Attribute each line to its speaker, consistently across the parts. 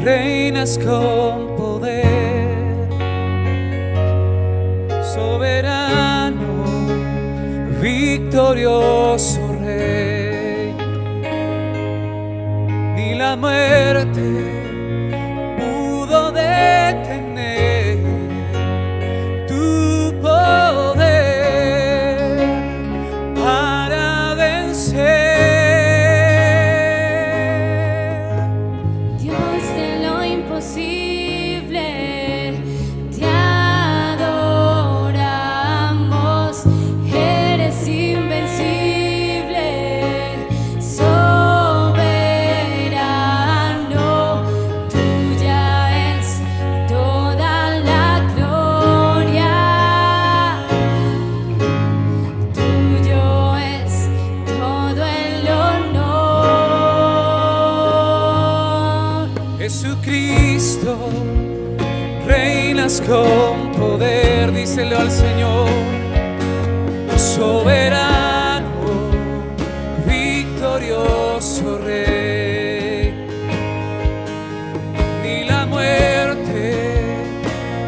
Speaker 1: reinas con poder, soberano, victorioso Rey. Ni la muerte pudo detener tu poder para vencer.
Speaker 2: Dios de lo imposible, te adoramos. Eres invencible, soberano. Tuya es toda la gloria, tuyo es todo el honor.
Speaker 1: Jesucristo, reinas con poder, díselo al Señor, soberano, victorioso Rey. Ni la muerte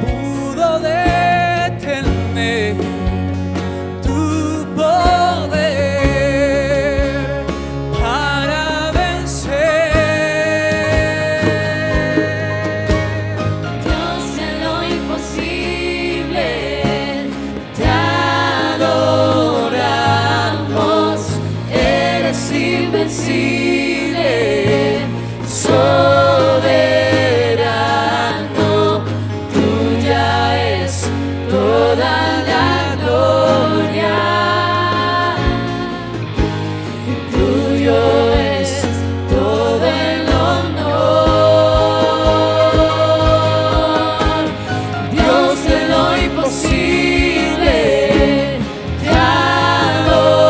Speaker 1: pudo detener tu poder para vencer.
Speaker 2: Dios de lo imposible, te adoramos. Eres invencible, soberano. Tuya es toda la gloria, tuyo es todo el honor. Dios de lo imposible, te adoramos.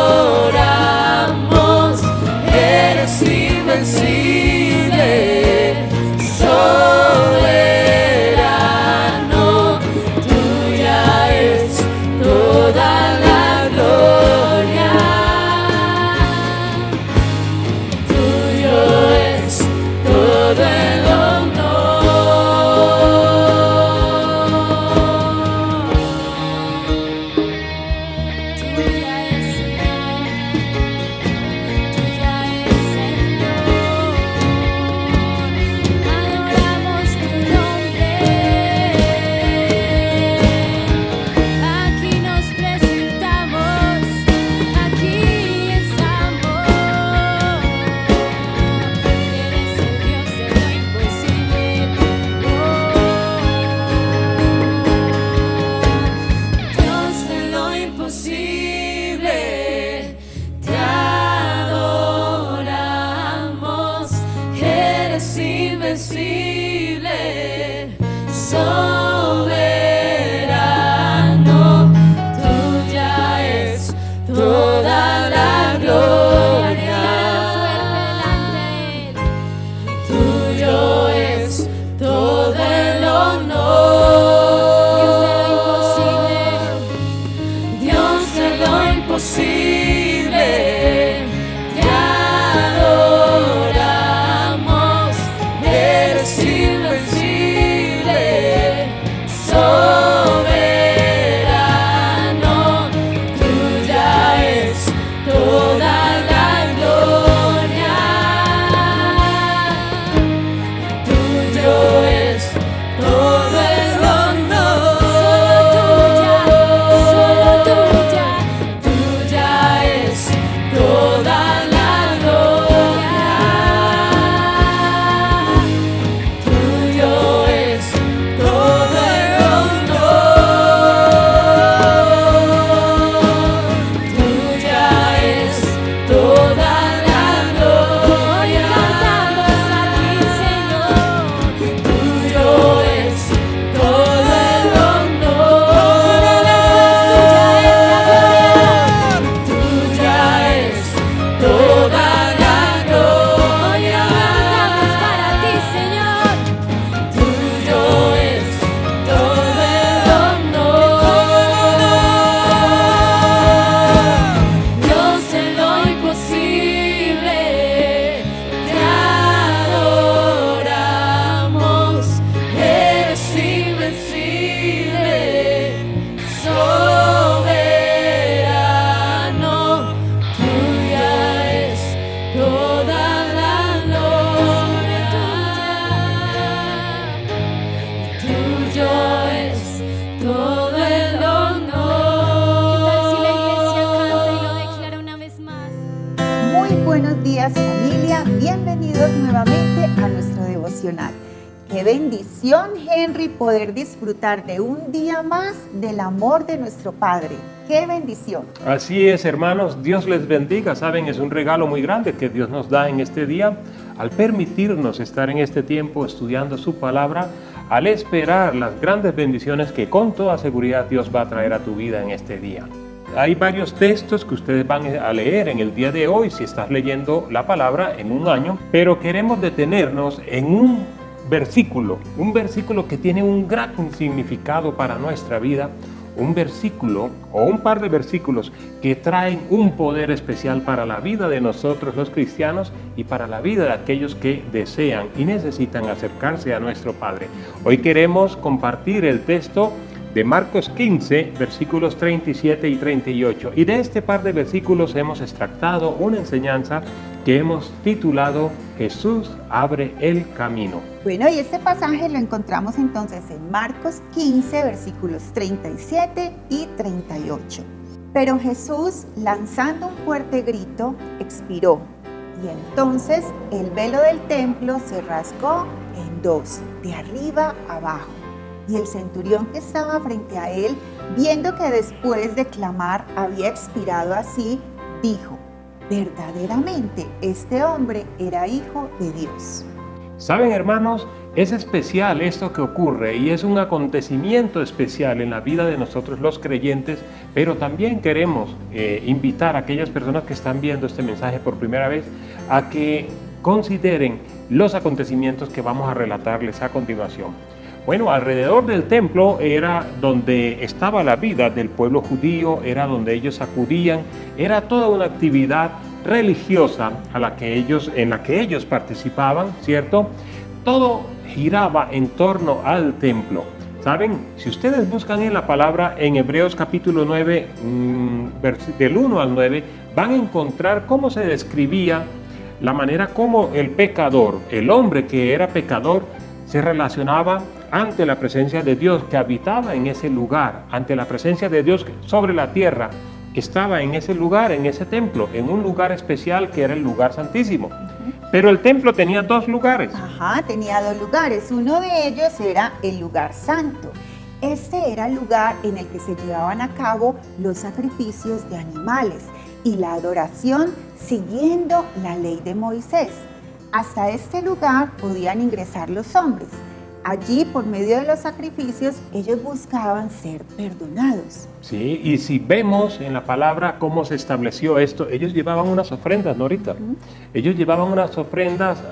Speaker 2: Eres invencible, soberano. Tuya es toda la gloria, tuyo es todo el honor. Tuya es Señor, tuya es Señor.
Speaker 3: buenos días familia, bienvenidos nuevamente a nuestro devocional. Qué bendición, Henry, poder disfrutar de un día más del amor de nuestro Padre. ¡Qué bendición!
Speaker 4: Así es, hermanos, Dios les bendiga. Saben, es un regalo muy grande que Dios nos da en este día al permitirnos estar en este tiempo estudiando su palabra, al esperar las grandes bendiciones que con toda seguridad Dios va a traer a tu vida en este día. Hay varios textos que ustedes van a leer en el día de hoy si estás leyendo la palabra en un año, pero queremos detenernos en un versículo que tiene un gran significado para nuestra vida, un versículo o un par de versículos que traen un poder especial para la vida de nosotros los cristianos y para la vida de aquellos que desean y necesitan acercarse a nuestro Padre. Hoy queremos compartir el texto de Marcos 15, versículos 37 y 38. Y de este par de versículos hemos extractado una enseñanza que hemos titulado Jesús abre el camino.
Speaker 3: Bueno, y este pasaje lo encontramos entonces en Marcos 15, versículos 37 y 38. Pero Jesús, lanzando un fuerte grito, expiró. Y entonces el velo del templo se rasgó en dos, de arriba abajo. Y el centurión que estaba frente a él, viendo que después de clamar había expirado así, dijo: verdaderamente este hombre era hijo de Dios.
Speaker 4: Saben, hermanos, es especial esto que ocurre y es un acontecimiento especial en la vida de nosotros los creyentes, pero también queremos invitar a aquellas personas que están viendo este mensaje por primera vez a que consideren los acontecimientos que vamos a relatarles a continuación. Bueno, alrededor del templo era donde estaba la vida del pueblo judío, era donde ellos acudían, era toda una actividad religiosa en la que ellos participaban, ¿cierto? Todo giraba en torno al templo. ¿Saben? Si ustedes buscan en la palabra en Hebreos capítulo 9, del 1 al 9, van a encontrar cómo se describía la manera como el pecador, el hombre que era pecador, se relacionaba ante la presencia de Dios que habitaba en ese lugar, ante la presencia de Dios sobre la tierra, estaba en ese lugar, en ese templo, en un lugar especial que era el lugar santísimo. Pero el templo tenía dos lugares.
Speaker 3: Tenía dos lugares. Uno de ellos era el lugar santo. Este era el lugar en el que se llevaban a cabo los sacrificios de animales y la adoración siguiendo la ley de Moisés. Hasta este lugar podían ingresar los hombres. Allí, por medio de los sacrificios, ellos buscaban ser perdonados.
Speaker 4: Sí, y si vemos en la palabra cómo se estableció esto, ellos llevaban unas ofrendas, Norita. Ellos llevaban unas ofrendas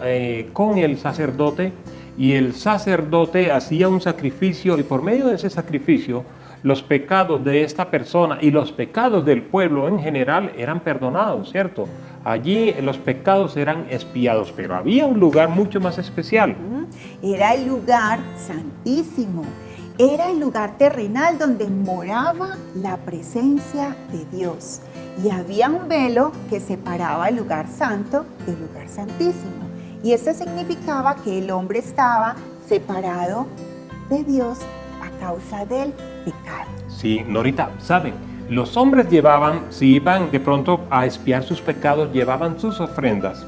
Speaker 4: con el sacerdote, y el sacerdote hacía un sacrificio, y por medio de ese sacrificio, los pecados de esta persona y los pecados del pueblo en general eran perdonados, ¿cierto? Allí los pecados eran expiados, pero había un lugar mucho más especial.
Speaker 3: Era el lugar santísimo, era el lugar terrenal donde moraba la presencia de Dios. Y había un velo que separaba el lugar santo del lugar santísimo. Y eso significaba que el hombre estaba separado de Dios a causa del pecado.
Speaker 4: Sí, Norita, ¿saben? Los hombres llevaban, si iban de pronto a expiar sus pecados, llevaban sus ofrendas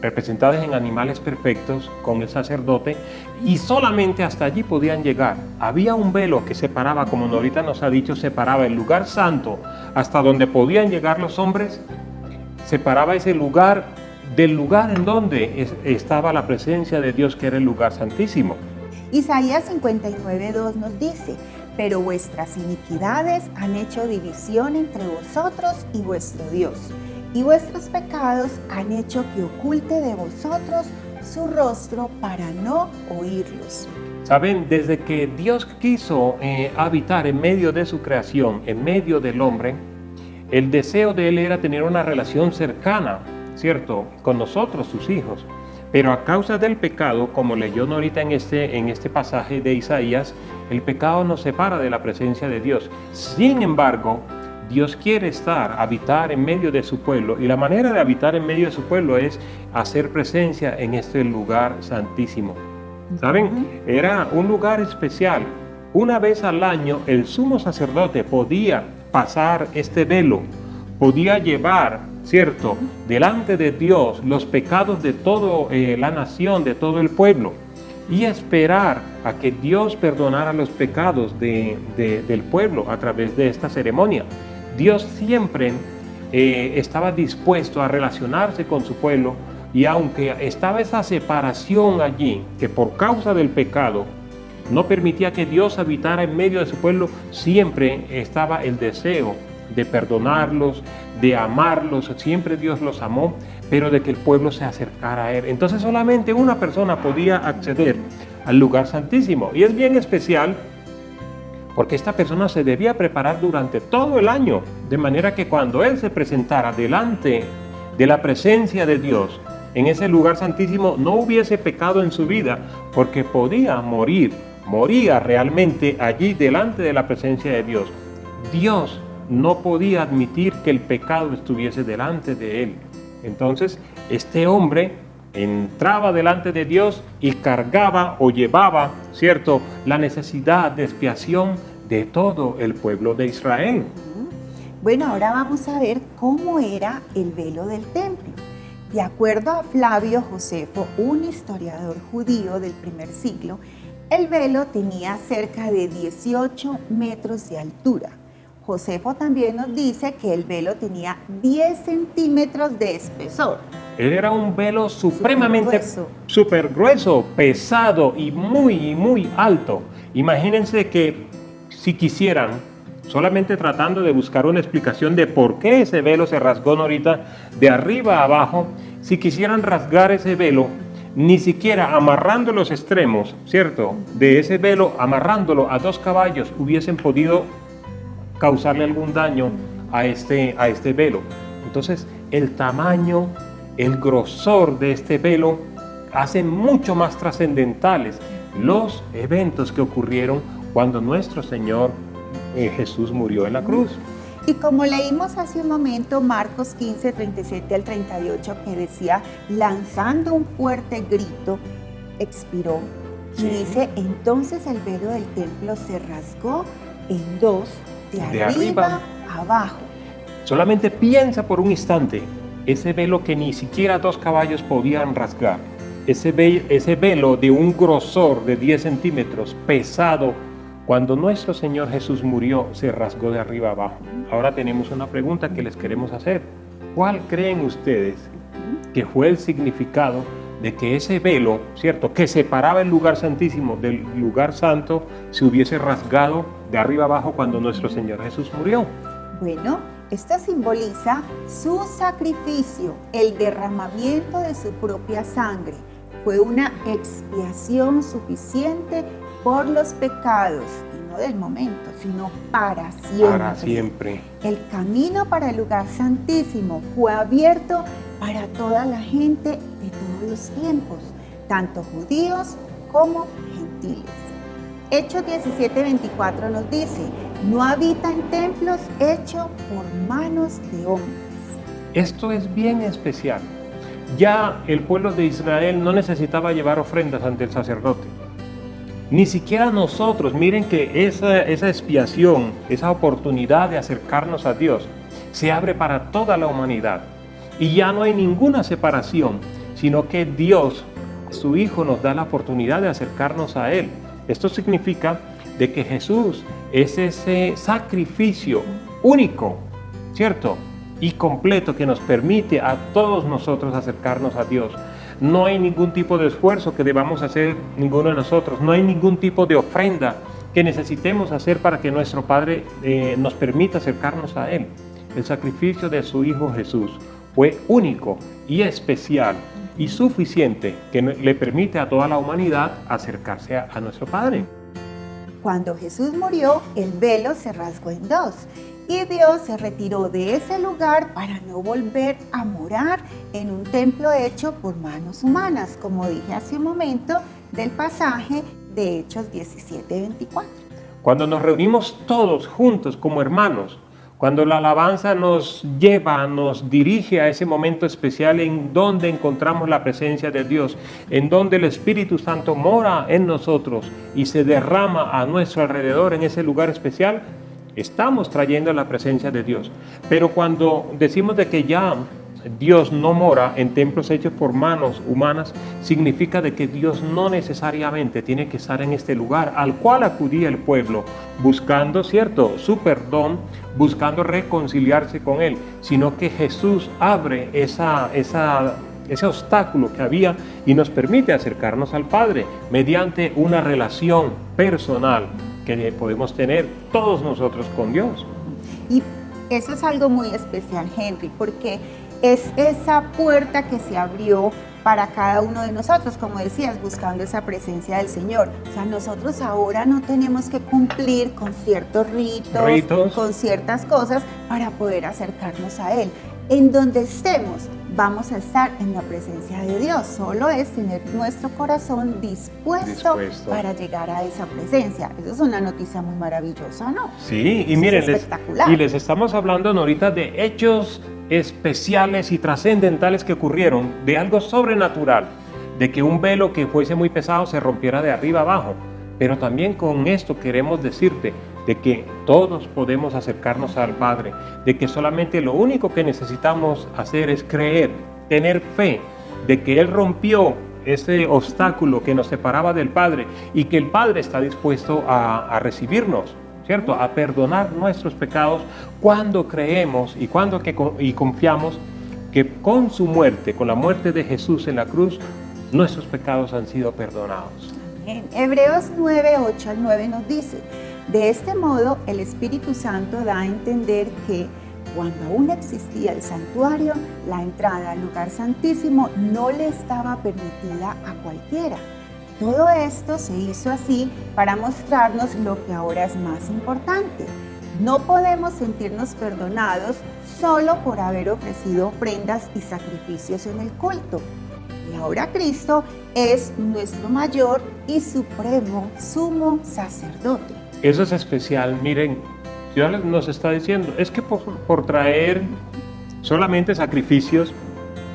Speaker 4: representadas en animales perfectos con el sacerdote, y solamente hasta allí podían llegar. Había un velo que separaba, como Norita nos ha dicho, separaba el lugar santo hasta donde podían llegar los hombres, separaba ese lugar del lugar en donde estaba la presencia de Dios, que era el lugar santísimo.
Speaker 3: Isaías 59:2 nos dice: pero vuestras iniquidades han hecho división entre vosotros y vuestro Dios, y vuestros pecados han hecho que oculte de vosotros su rostro para no oírlos.
Speaker 4: Saben, desde que Dios quiso habitar en medio de su creación, en medio del hombre, el deseo de él era tener una relación cercana, ¿cierto?, con nosotros, sus hijos. Pero a causa del pecado, como leyó Norita en este pasaje de Isaías, el pecado nos separa de la presencia de Dios. Sin embargo, Dios quiere habitar en medio de su pueblo, y la manera de habitar en medio de su pueblo es hacer presencia en este lugar santísimo. ¿Saben? Era un lugar especial. Una vez al año el sumo sacerdote podía pasar este velo, podía llevar ¿cierto?, delante de Dios los pecados de toda la nación, de todo el pueblo, y esperar a que Dios perdonara los pecados del pueblo a través de esta ceremonia. Dios siempre estaba dispuesto a relacionarse con su pueblo, y aunque estaba esa separación allí, que por causa del pecado no permitía que Dios habitara en medio de su pueblo, siempre estaba el deseo de perdonarlos, de amarlos. Siempre Dios los amó, pero de que el pueblo se acercara a Él. Entonces solamente una persona podía acceder al lugar santísimo, y es bien especial porque esta persona se debía preparar durante todo el año, de manera que cuando él se presentara delante de la presencia de Dios en ese lugar santísimo, no hubiese pecado en su vida, porque podía moría realmente allí delante de la presencia de Dios. Dios no podía admitir que el pecado estuviese delante de él. Entonces este hombre entraba delante de Dios y cargaba o llevaba, ¿cierto?, la necesidad de expiación de todo el pueblo de Israel.
Speaker 3: Bueno, ahora vamos a ver cómo era el velo del templo. De acuerdo a Flavio Josefo, un historiador judío del primer siglo, el velo tenía cerca de 18 metros de altura. Josefo también nos dice que el velo tenía 10 centímetros de espesor.
Speaker 4: Era un velo supremamente súper grueso, pesado y muy alto. Imagínense que si quisieran, solamente tratando de buscar una explicación de por qué ese velo se rasgó ahorita de arriba a abajo, si quisieran rasgar ese velo, ni siquiera amarrando los extremos, ¿cierto?, de ese velo, amarrándolo a 2 caballos, hubiesen podido causarle algún daño a este velo. Entonces el tamaño, el grosor de este velo hacen mucho más trascendentales los eventos que ocurrieron cuando nuestro Señor Jesús murió en la cruz.
Speaker 3: Y como leímos hace un momento, Marcos 15, 37 al 38, que decía, lanzando un fuerte grito, expiró. Y dice, entonces el velo del templo se rasgó en 2, de arriba a abajo.
Speaker 4: Solamente piensa por un instante, ese velo que ni siquiera 2 caballos podían rasgar, ese velo de un grosor de 10 centímetros, pesado, cuando nuestro Señor Jesús murió, se rasgó de arriba a abajo. Ahora tenemos una pregunta que les queremos hacer. ¿Cuál creen ustedes que fue el significado de que ese velo, ¿cierto?, que separaba el lugar santísimo del lugar santo, se hubiese rasgado de arriba abajo cuando nuestro Señor Jesús murió?
Speaker 3: Bueno, esto simboliza su sacrificio, el derramamiento de su propia sangre. Fue una expiación suficiente por los pecados, y no del momento, sino para siempre.
Speaker 4: Para siempre.
Speaker 3: El camino para el lugar santísimo fue abierto para toda la gente de todos los tiempos, tanto judíos como gentiles. Hechos 17:24 nos dice, no habita en templos hechos por manos de hombres.
Speaker 4: Esto es bien especial. Ya el pueblo de Israel no necesitaba llevar ofrendas ante el sacerdote. Ni siquiera nosotros. Miren que esa expiación, esa oportunidad de acercarnos a Dios, se abre para toda la humanidad. Y ya no hay ninguna separación, sino que Dios, su Hijo, nos da la oportunidad de acercarnos a Él. Esto significa de que Jesús es ese sacrificio único, ¿cierto?, y completo, que nos permite a todos nosotros acercarnos a Dios. No hay ningún tipo de esfuerzo que debamos hacer ninguno de nosotros. No hay ningún tipo de ofrenda que necesitemos hacer para que nuestro Padre nos permita acercarnos a Él. El sacrificio de su Hijo Jesús fue único y especial y suficiente, que le permite a toda la humanidad acercarse a nuestro Padre.
Speaker 3: Cuando Jesús murió, el velo se rasgó en 2 y Dios se retiró de ese lugar para no volver a morar en un templo hecho por manos humanas, como dije hace un momento del pasaje de Hechos 17:24.
Speaker 4: Cuando nos reunimos todos juntos como hermanos, cuando la alabanza nos lleva, nos dirige a ese momento especial en donde encontramos la presencia de Dios, en donde el Espíritu Santo mora en nosotros y se derrama a nuestro alrededor en ese lugar especial, estamos trayendo la presencia de Dios. Pero cuando decimos de que ya Dios no mora en templos hechos por manos humanas, significa de que Dios no necesariamente tiene que estar en este lugar al cual acudía el pueblo buscando, ¿cierto?, su perdón, buscando reconciliarse con Él, sino que Jesús abre ese obstáculo que había y nos permite acercarnos al Padre mediante una relación personal que podemos tener todos nosotros con Dios.
Speaker 3: Y eso es algo muy especial, Henry, porque es esa puerta que se abrió para cada uno de nosotros, como decías, buscando esa presencia del Señor. O sea, nosotros ahora no tenemos que cumplir con ciertos ritos, con ciertas cosas para poder acercarnos a Él. En donde estemos, vamos a estar en la presencia de Dios. Solo es tener nuestro corazón dispuesto para llegar a esa presencia. Eso es una noticia muy maravillosa, ¿no?
Speaker 4: Sí, y miren, les estamos hablando ahorita de hechos especiales y trascendentales que ocurrieron, de algo sobrenatural, de que un velo que fuese muy pesado se rompiera de arriba abajo. Pero también con esto queremos decirte de que todos podemos acercarnos al Padre, de que solamente lo único que necesitamos hacer es creer, tener fe, de que Él rompió ese obstáculo que nos separaba del Padre y que el Padre está dispuesto a recibirnos, ¿cierto?, a perdonar nuestros pecados cuando creemos y confiamos que con su muerte, con la muerte de Jesús en la cruz, nuestros pecados han sido perdonados.
Speaker 3: En Hebreos 9, 8 al 9 nos dice: de este modo el Espíritu Santo da a entender que cuando aún existía el santuario, la entrada al lugar santísimo no le estaba permitida a cualquiera. Todo esto se hizo así para mostrarnos lo que ahora es más importante. No podemos sentirnos perdonados solo por haber ofrecido ofrendas y sacrificios en el culto. Y ahora Cristo es nuestro mayor y supremo sumo sacerdote.
Speaker 4: Eso es especial. Miren, Dios nos está diciendo, es que por traer solamente sacrificios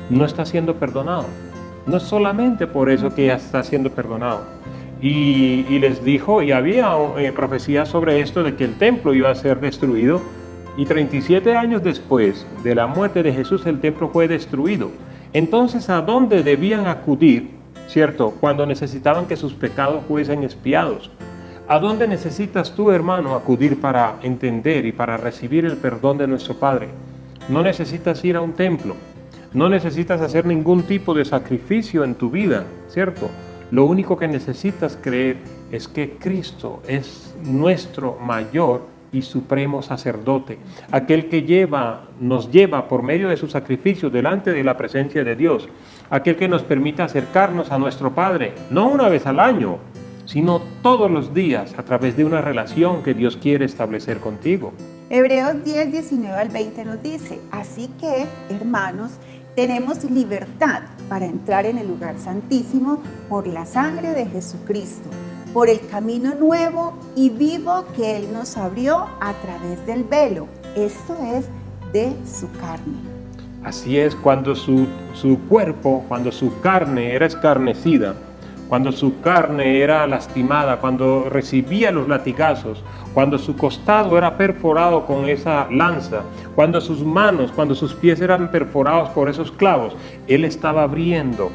Speaker 4: no está siendo perdonado. No es solamente por eso que ya está siendo perdonado. Y les dijo, y había profecías sobre esto, de que el templo iba a ser destruido. Y 37 años después de la muerte de Jesús, el templo fue destruido. Entonces, ¿a dónde debían acudir, cierto, cuando necesitaban que sus pecados fuesen expiados? ¿A dónde necesitas tú, hermano, acudir para entender y para recibir el perdón de nuestro Padre? No necesitas ir a un templo, no necesitas hacer ningún tipo de sacrificio en tu vida, ¿cierto? Lo único que necesitas creer es que Cristo es nuestro mayor y supremo sacerdote, aquel que nos lleva por medio de su sacrificio delante de la presencia de Dios, aquel que nos permite acercarnos a nuestro Padre, no una vez al año, sino todos los días a través de una relación que Dios quiere establecer contigo.
Speaker 3: Hebreos 10, 19 al 20 nos dice: así que, hermanos, tenemos libertad para entrar en el lugar santísimo por la sangre de Jesucristo, por el camino nuevo y vivo que Él nos abrió a través del velo, esto es, de su carne.
Speaker 4: Así es, cuando su cuerpo, cuando su carne era escarnecida, cuando su carne era lastimada, cuando recibía los latigazos, cuando su costado era perforado con esa lanza, cuando sus manos, cuando sus pies eran perforados por esos clavos, Él estaba abriendo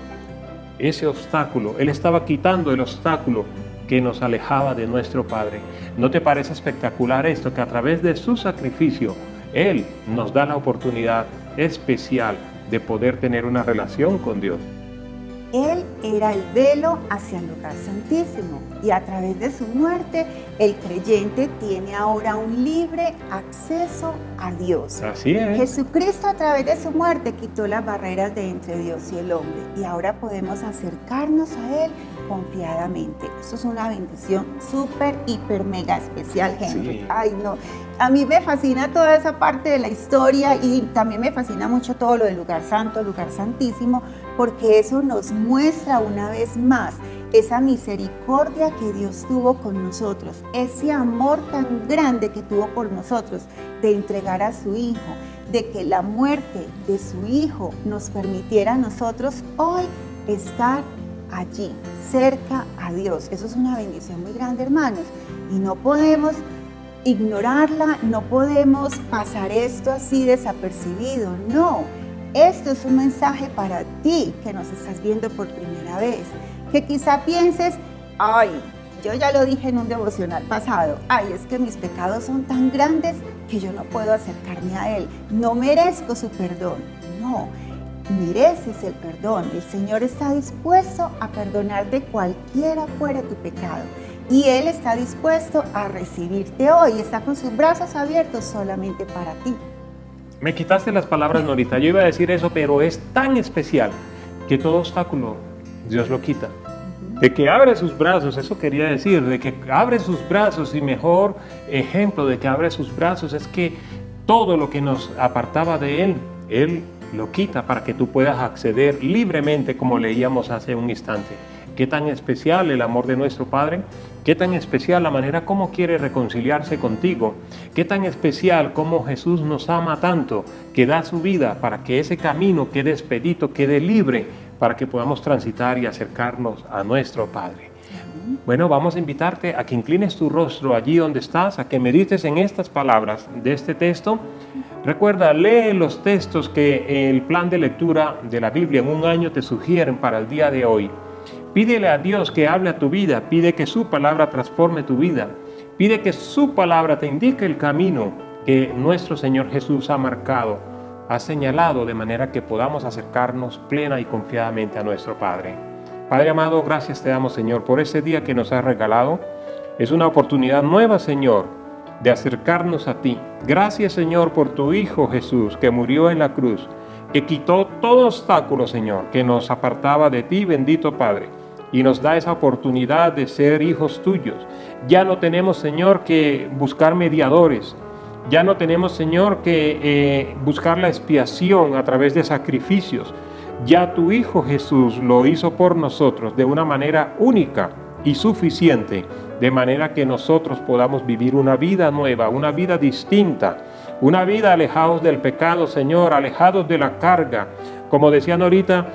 Speaker 4: ese obstáculo, Él estaba quitando el obstáculo que nos alejaba de nuestro Padre. ¿No te parece espectacular esto? Que a través de su sacrificio, Él nos da la oportunidad especial de poder tener una relación con Dios.
Speaker 3: Él era el velo hacia el lugar santísimo y a través de su muerte el creyente tiene ahora un libre acceso a Dios.
Speaker 4: Así es.
Speaker 3: Jesucristo a través de su muerte quitó las barreras de entre Dios y el hombre y ahora podemos acercarnos a Él confiadamente. Eso es una bendición súper, hiper, mega especial, Henry.
Speaker 4: Sí.
Speaker 3: Ay, no. A mí me fascina toda esa parte de la historia y también me fascina mucho todo lo del lugar santo, lugar santísimo, porque eso nos muestra una vez más esa misericordia que Dios tuvo con nosotros, ese amor tan grande que tuvo por nosotros de entregar a su Hijo, de que la muerte de su Hijo nos permitiera a nosotros hoy estar allí, cerca a Dios. Eso es una bendición muy grande, hermanos, y no podemos ignorarla, no podemos pasar esto así desapercibido, no. Esto es un mensaje para ti que nos estás viendo por primera vez, que quizá pienses, ay, yo ya lo dije en un devocional pasado, ay, es que mis pecados son tan grandes que yo no puedo acercarme a Él, no merezco su perdón. No, mereces el perdón. El Señor está dispuesto a perdonarte cualquiera fuera tu pecado. Y Él está dispuesto a recibirte hoy, está con sus brazos abiertos solamente para ti.
Speaker 4: Me quitaste las palabras, Norita. Yo iba a decir eso, pero es tan especial que todo obstáculo Dios lo quita. De que abre sus brazos, eso quería decir, de que abre sus brazos, y mejor ejemplo de que abre sus brazos es que todo lo que nos apartaba de Él lo quita para que tú puedas acceder libremente, como leíamos hace un instante. Qué tan especial el amor de nuestro Padre, qué tan especial la manera como quiere reconciliarse contigo, qué tan especial como Jesús nos ama tanto, que da su vida para que ese camino quede expedito, quede libre, para que podamos transitar y acercarnos a nuestro Padre. Bueno, vamos a invitarte a que inclines tu rostro allí donde estás, a que medites en estas palabras de este texto. Recuerda, lee los textos que el plan de lectura de la Biblia en un año te sugieren para el día de hoy. Pídele a Dios que hable a tu vida, pide que su palabra transforme tu vida, pide que su palabra te indique el camino que nuestro Señor Jesús ha marcado, ha señalado, de manera que podamos acercarnos plena y confiadamente a nuestro Padre. Padre amado, gracias te damos, Señor, por este día que nos has regalado. Es una oportunidad nueva, Señor, de acercarnos a ti. Gracias, Señor, por tu Hijo Jesús, que murió en la cruz, que quitó todo obstáculo, Señor, que nos apartaba de ti, bendito Padre, y nos da esa oportunidad de ser hijos tuyos. Ya no tenemos, Señor, que buscar mediadores. Ya no tenemos, Señor, que buscar la expiación a través de sacrificios. Ya tu Hijo Jesús lo hizo por nosotros de una manera única y suficiente, de manera que nosotros podamos vivir una vida nueva, una vida distinta, una vida alejados del pecado, Señor, alejados de la carga. Como decían ahorita,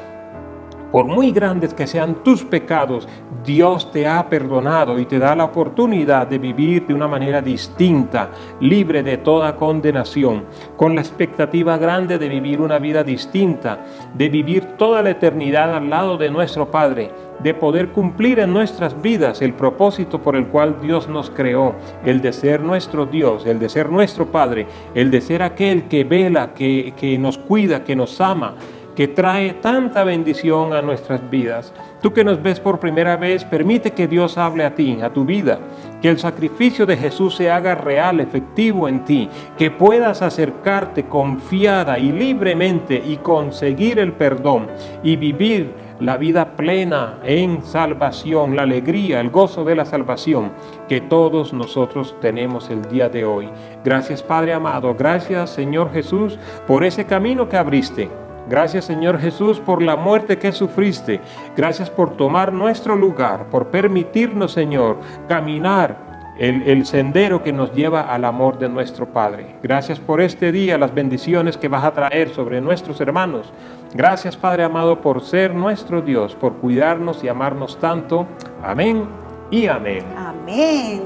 Speaker 4: por muy grandes que sean tus pecados, Dios te ha perdonado y te da la oportunidad de vivir de una manera distinta, libre de toda condenación, con la expectativa grande de vivir una vida distinta, de vivir toda la eternidad al lado de nuestro Padre, de poder cumplir en nuestras vidas el propósito por el cual Dios nos creó, el de ser nuestro Dios, el de ser nuestro Padre, el de ser aquel que vela, que nos cuida, que nos ama, que trae tanta bendición a nuestras vidas. Tú que nos ves por primera vez, permite que Dios hable a ti, a tu vida, que el sacrificio de Jesús se haga real, efectivo en ti, que puedas acercarte confiada y libremente y conseguir el perdón y vivir la vida plena en salvación, la alegría, el gozo de la salvación que todos nosotros tenemos el día de hoy. Gracias, Padre amado, gracias, Señor Jesús, por ese camino que abriste. Gracias, Señor Jesús, por la muerte que sufriste. Gracias por tomar nuestro lugar, por permitirnos, Señor, caminar el sendero que nos lleva al amor de nuestro Padre. Gracias por este día, las bendiciones que vas a traer sobre nuestros hermanos. Gracias, Padre amado, por ser nuestro Dios, por cuidarnos y amarnos tanto. Amén y amén.
Speaker 3: Amén.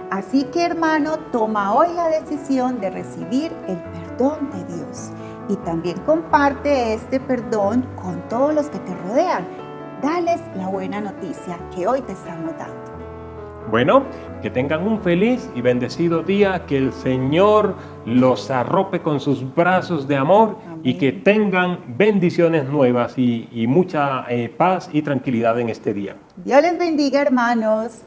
Speaker 3: Así que, hermano, toma hoy la decisión de recibir el perdón de Dios. Y también comparte este perdón con todos los que te rodean. Dales la buena noticia que hoy te estamos dando.
Speaker 4: Bueno, que tengan un feliz y bendecido día, que el Señor los arrope con sus brazos de amor. Amén. Y que tengan bendiciones nuevas y mucha paz y tranquilidad en este día.
Speaker 3: Dios les bendiga, hermanos.